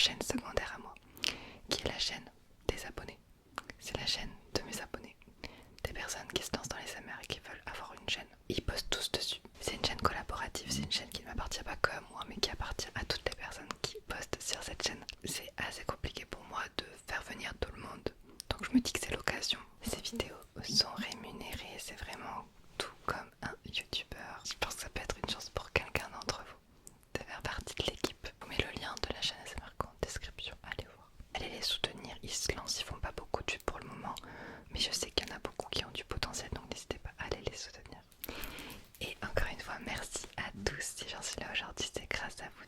chaîne secondaire à moi, qui est la chaîne des abonnés. C'est la chaîne de mes abonnés, des personnes qui se lancent dans les ASMR et qui veulent avoir une chaîne. Ils postent tous dessus. C'est une chaîne collaborative, c'est une chaîne qui ne m'appartient pas que à moi, mais qui appartient à toutes les personnes qui postent sur cette chaîne. C'est assez compliqué pour moi de faire venir tout le monde, donc je me dis que c'est l'occasion. Ces vidéos sont rémunérées, c'est vraiment tout comme un youtubeur. Je pense que ça peut être une chance pour quelqu'un d'entre vous de faire partie de l'équipe. Je vous mets le lien de la chaîne ASMR en description, allez voir. Allez les soutenir, ils se lancent, ils font pas beaucoup de vues pour le moment, mais je sais qu'il y en a beaucoup qui ont du potentiel, donc n'hésitez pas à aller les soutenir. Et encore une fois, merci à tous. Si j'en suis là aujourd'hui, c'est grâce à vous.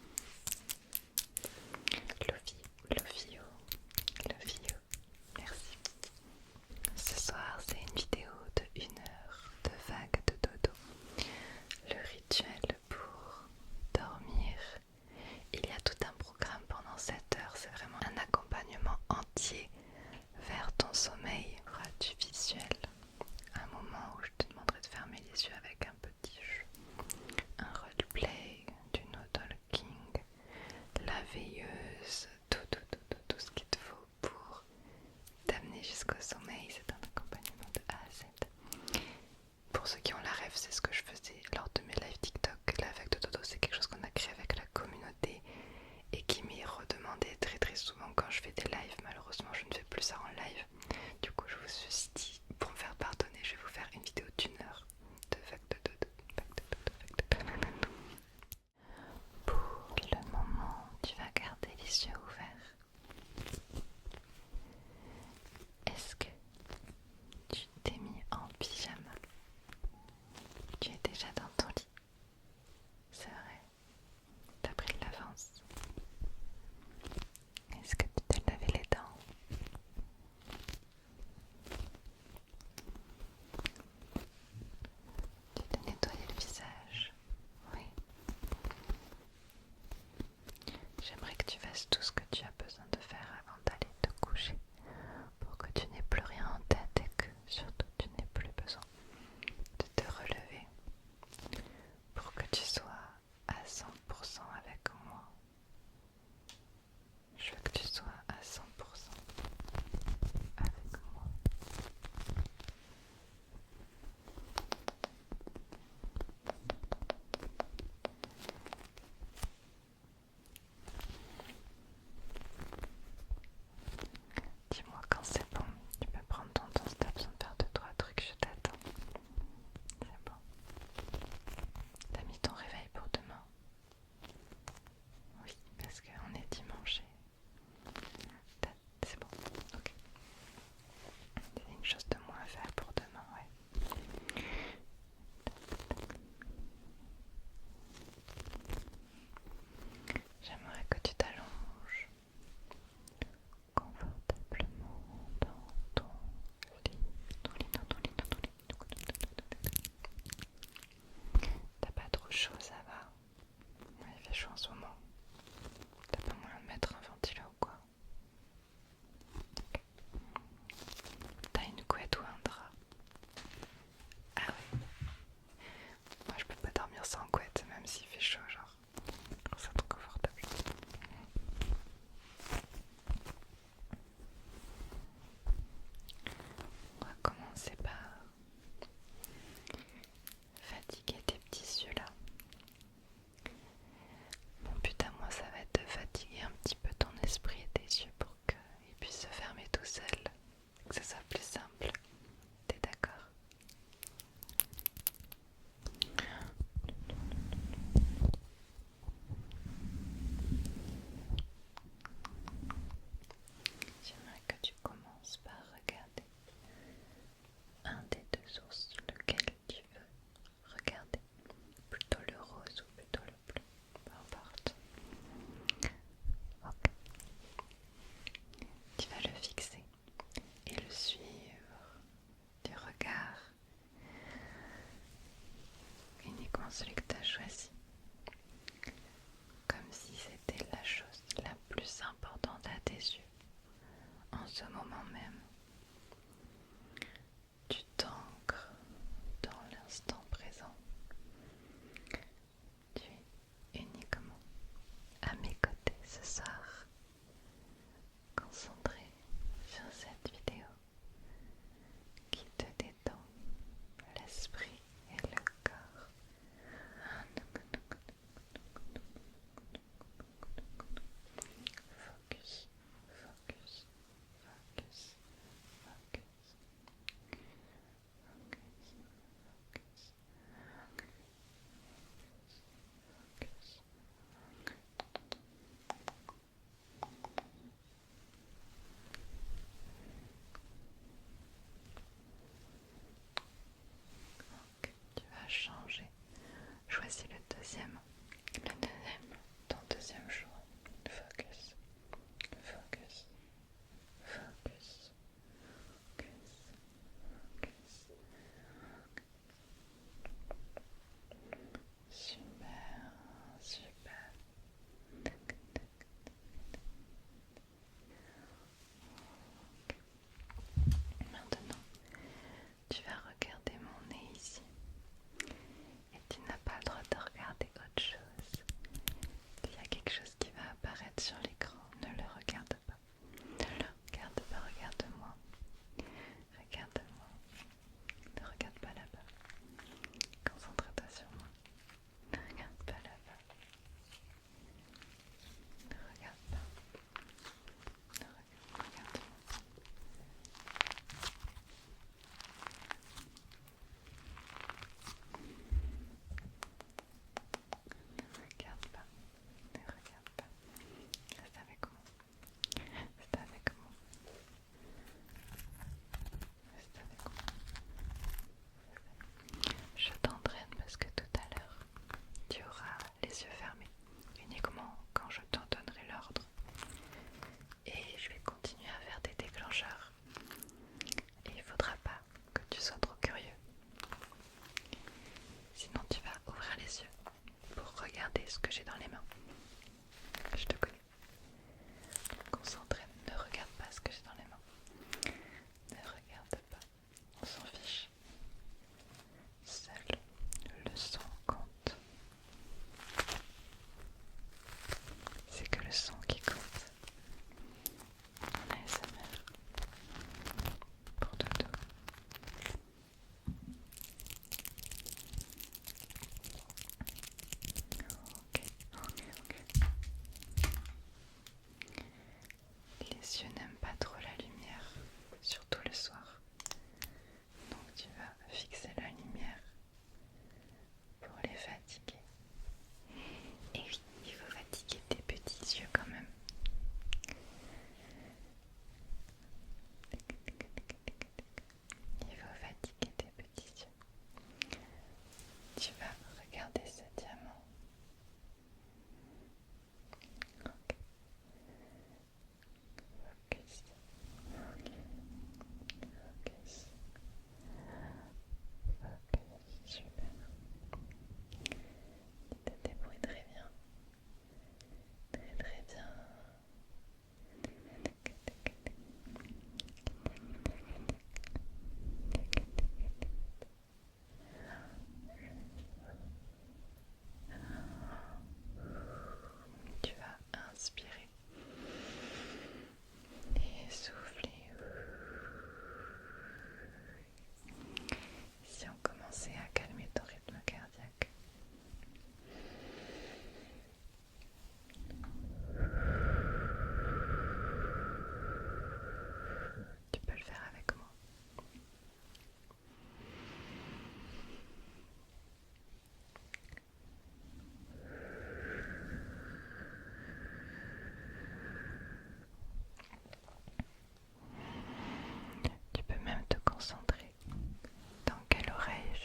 Love you, merci. Ce soir, c'est une vidéo de 1 heure de vague de dodo. Le rituel pour dormir. Il y a tout un programme pendant 7 heures. C'est vraiment un accompagnement entier vers ton sommeil. Il y aura du visuel. Un moment où je te demanderai de fermer les yeux avec un petit jeu. Un roleplay, du no talking, la veilleuse, tout ce qu'il te faut pour t'amener jusqu'au sommeil. C'est un accompagnement de A à Z. Pour ceux qui ont la rêve, c'est ce que je faisais lors de mes lives TikTok. La vague de dodo, c'est quelque chose qu'on a créé avec la communauté et qui m'est redemandé très souvent quand je fais des lives. Malheureusement, je ne fais plus ça en live. Du coup, je vous suis dit, pour me faire pardonner, je vais vous faire une vidéo d'1 heure de vague de dodo. Pour le moment, tu vas garder les yeux ouverts. Est-ce que tu t'es mis en pyjama? Tu es déjà dans ton lit? C'est vrai, t'as pris de l'avance. Est-ce que tu t'es lavé les dents? Tu t'es nettoyé le visage? Oui. J'aimerais que tu fasses tout ce que tu as besoin de faire avant d'aller te coucher pour que tu n'aies plus rien en tête et que surtout tu n'aies plus besoin de te relever pour que tu sois à 100% avec moi. Je veux que tu sois à 100% avec moi. Dis-moi quand c'est bon, tu peux prendre ton temps si t'as besoin de faire 2-3 trucs, je t'attends. C'est bon. T'as mis ton réveil pour demain? Oui, parce qu'on est dimanche et c'est bon, ok. C'est une chose de moins à faire pour demain, ouais. J'aimerais que tu t'allonges confortablement dans ton lit. T'as pas trop chaud, ça va? Ouais, il fait chaud en ce moment. T'as pas moyen de mettre un ventilo ou quoi? T'as une couette ou un drap? Ah ouais. Moi je peux pas dormir sans couette, même s'il fait chaud, genre. Je trouve ça trop confortable. On va commencer par fatiguer tes petits yeux là. Mon but à moi, ça va être de fatiguer un petit peu ton esprit et tes yeux pour qu'ils puissent se fermer tout seuls, que ce soit plus simple. T'es d'accord? J'aimerais que tu commences par regarder un des deux ours, lequel tu veux regarder. Plutôt le rose ou plutôt le bleu, peu importe. Ok. Tu vas le fixer et le suivre du regard, uniquement celui que tu as choisi, comme si c'était la chose la plus importante à tes yeux en ce moment même. Tu t'ancres dans l'instant présent. Tu es uniquement à mes côtés ce soir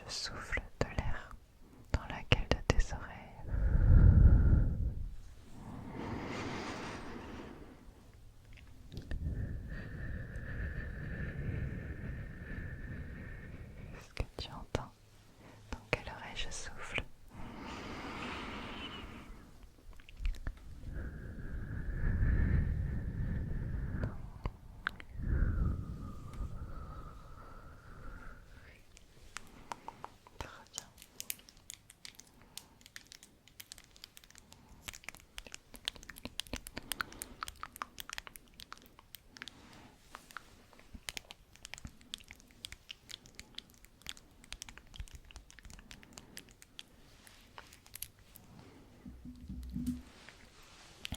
je souffle de l'air dans la gueule de tes oreilles. Est-ce que tu entends dans quelle oreille je souffle? Très bien.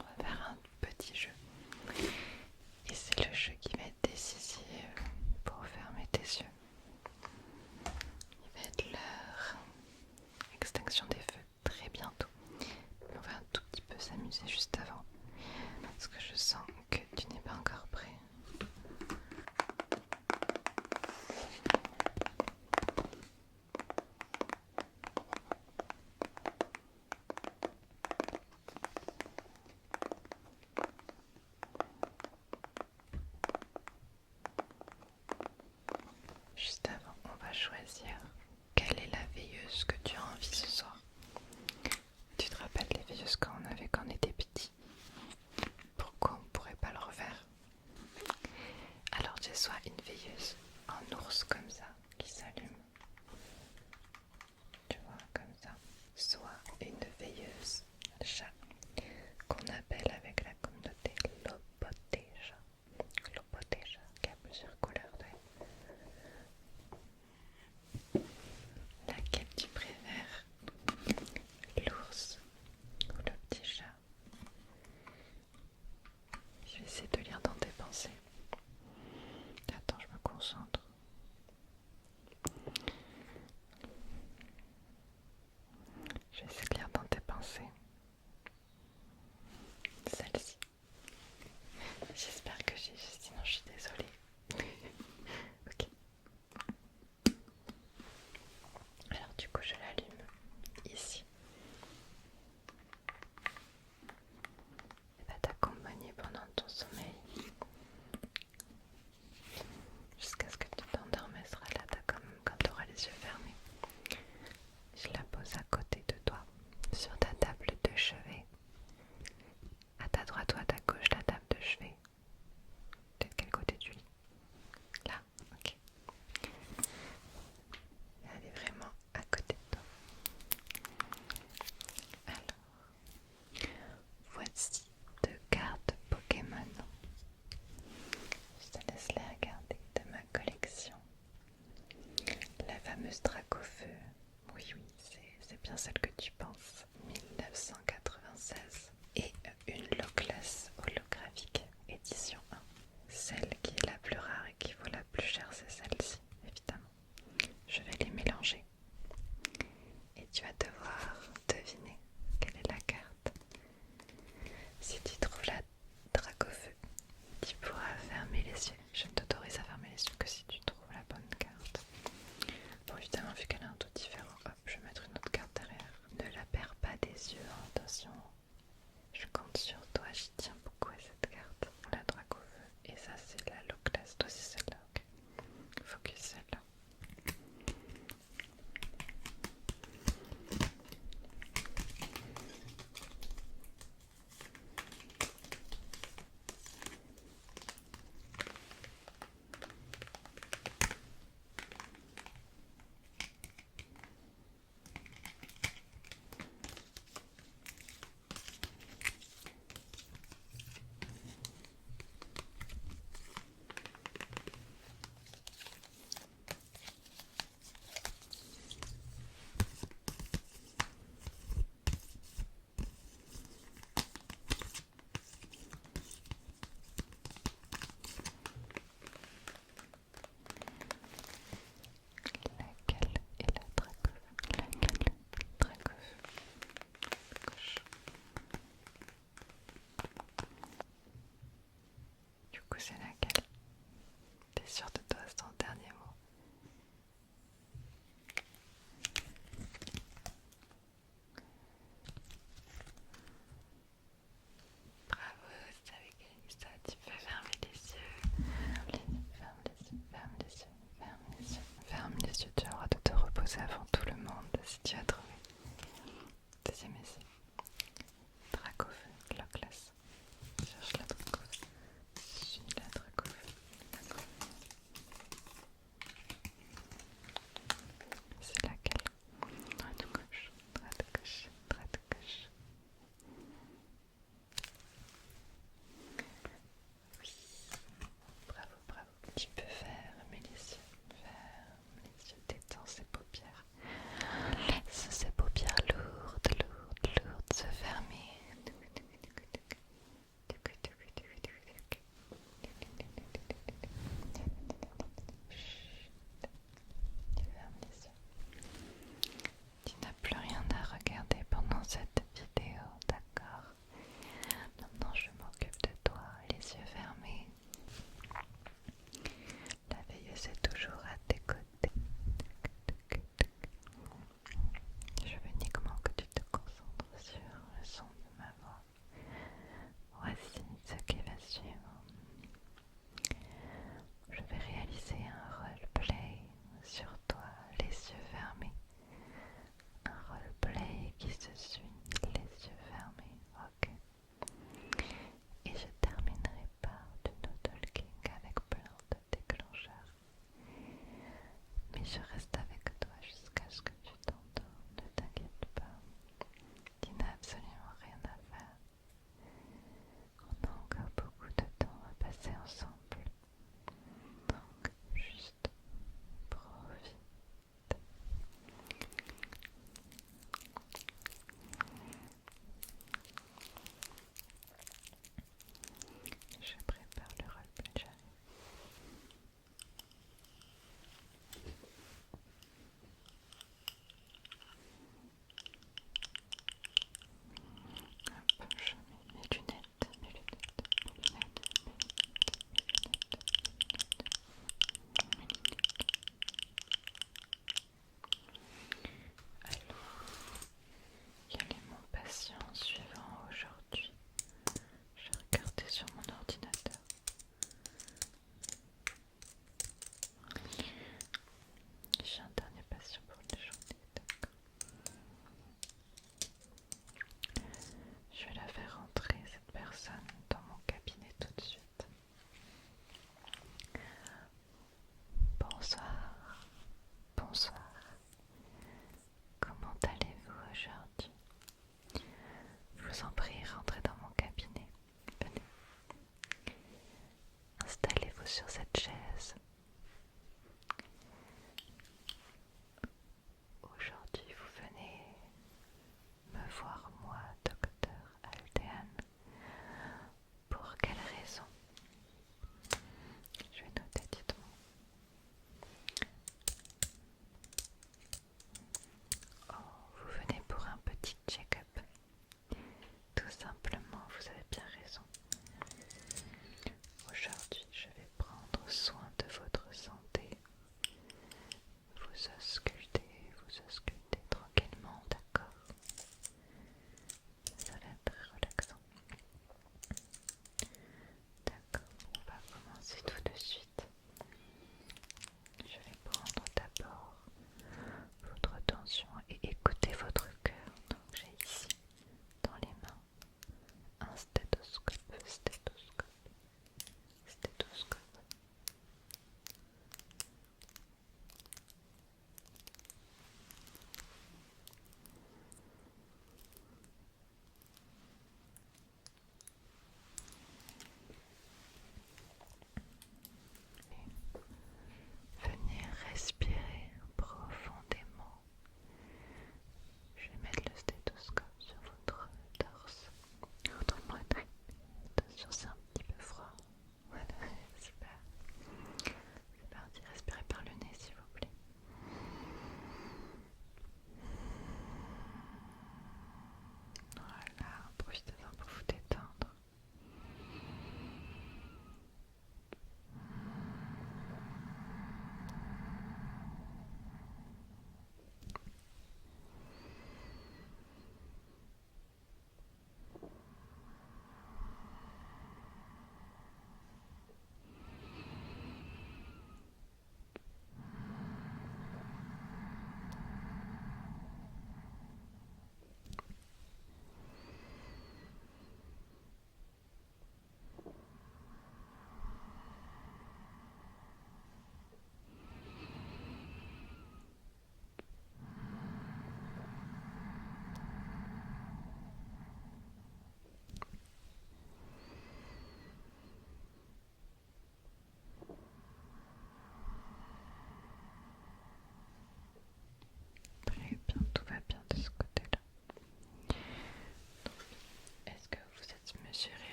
On va faire un petit jeu. Et c'est le jeu qui va être décisif pour fermer tes yeux. Il va être l'heure extinction des feux très bientôt. On va un tout petit peu s'amuser juste avant. Parce que je sens que tu n'es pas encore prêt. Juste avant, on va choisir quelle est la veilleuse que tu as envie ce soir. Tu te rappelles les veilleuses qu'on avait quand on était petit? Pourquoi on ne pourrait pas le refaire? Alors j'ai soit une veilleuse en ours comme ça qui s'allume, tu vois, comme ça, soit une veilleuse chat qu'on appelle avec la communauté l'opoteja. L'opoteja qui a plusieurs couleurs d'œil. Laquelle tu préfères? L'ours ou le petit chat? Je vais essayer de lire dans tes pensées. Attends, je me concentre. Je vais essayer de lire dans tes pensées. Celle-ci. J'espère que j'ai, sinon je suis désolée. Ok. Alors du coup je l'allume ici. Elle va t'accompagner pendant ton sommeil. Jusqu'à ce que tu t'endormes, elle sera là comme quand tu auras les yeux fermés. Je la pose à côté de toi, sur ta table de chevet. À ta droite ou à ta gauche, la table de chevet. De quel côté du lit? Là, ok. Elle est vraiment à côté de toi. Alors, voici deux cartes Pokémon. Je te laisse les regarder de ma collection. La fameuse Dracofeu. Oui, c'est bien celle que tu penses. 1996. Et une Loclas holographique édition 1. Celle qui est la plus rare et qui vaut la plus cher, c'est celle-ci, évidemment. Je vais les mélanger. Et tu vas devoir deviner quelle est la carte. Si tu trouves la Dracofeu, tu pourras fermer les yeux. Je ne t'autorise à fermer les yeux que si tu trouves la bonne carte. Bon, évidemment, vu qu'elle est un tout différent, hop, je vais mettre une autre carte derrière. si tu as trouvé. Deuxième essai. Dracov, Lockless. Cherche la Dracov. Suis la Dracov. C'est laquelle? Droite gauche, droite gauche, droite gauche. Oui, bravo, bravo. Tu peux fermer les yeux, détends ses paupières. Laisse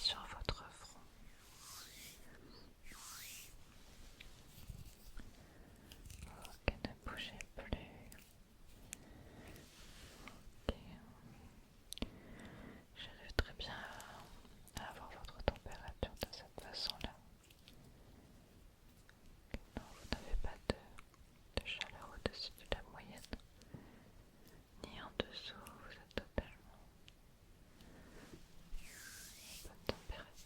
sur votre front. Ok, ne bougez plus. Ok. J'arrive très bien à avoir votre température de cette façon-là. Non, vous n'avez pas de chaleur au-dessus de la moyenne, ni en dessous, vous êtes totalement bonne température.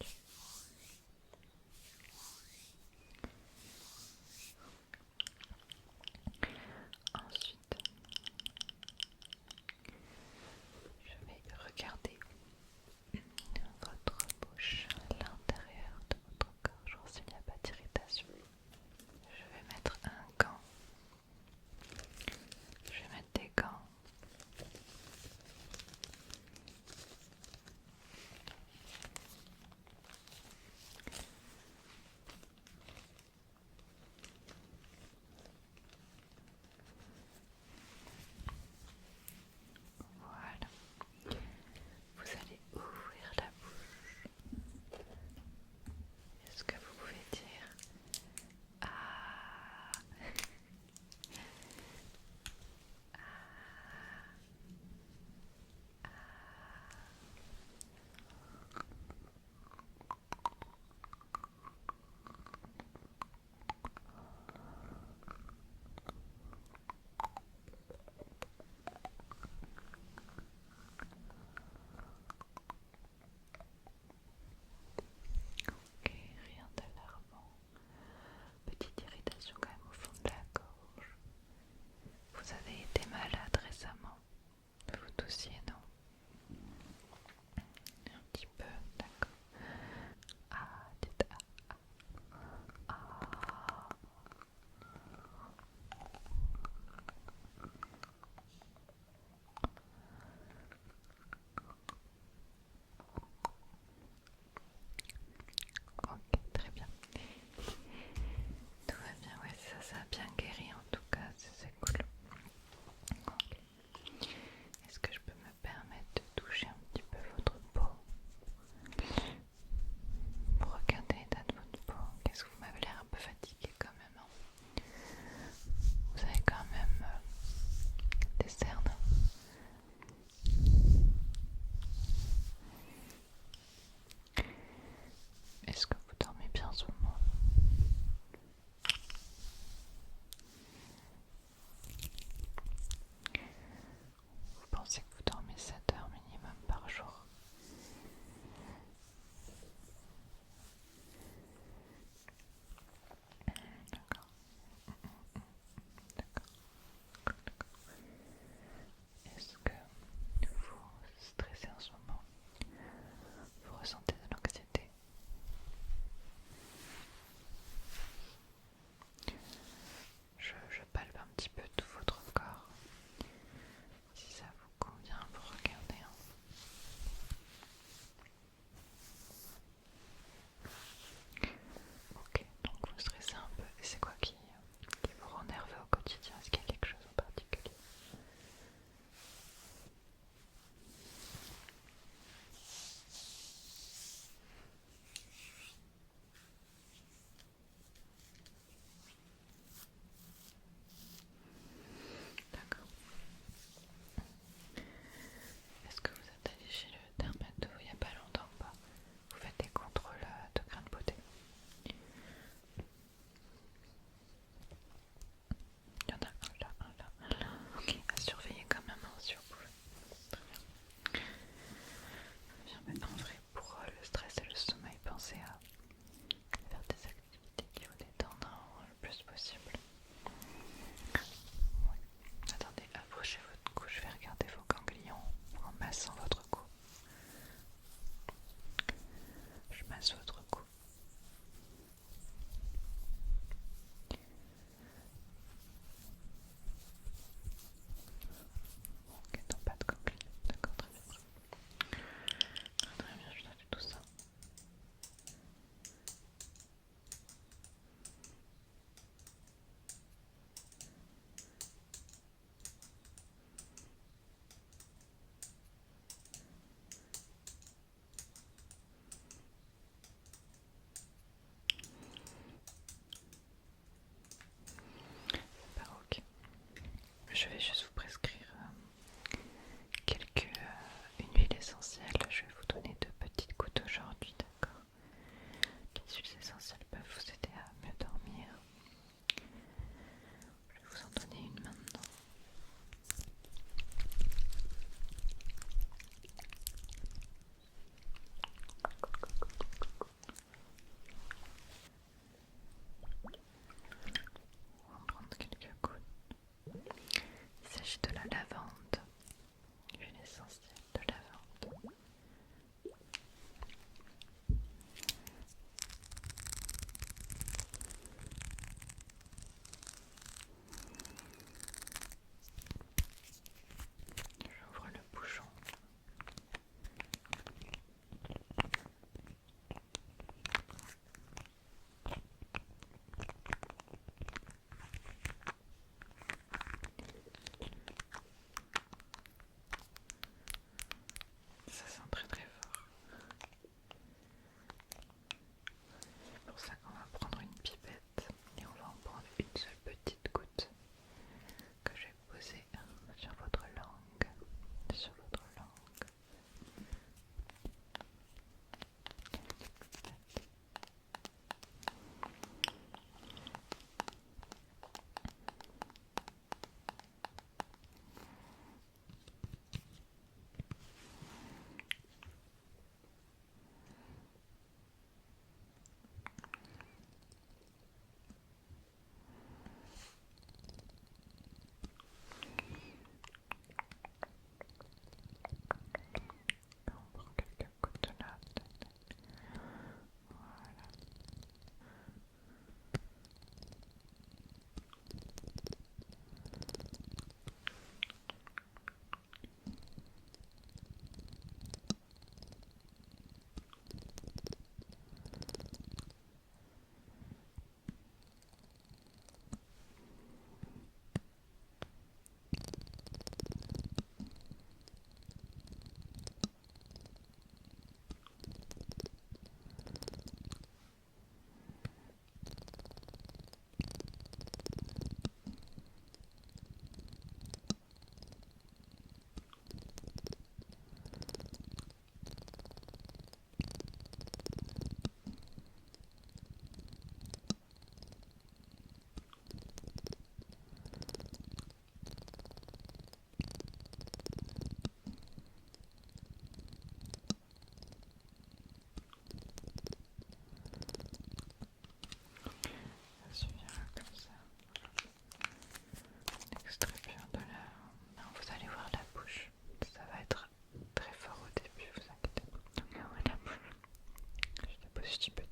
pose, tu peux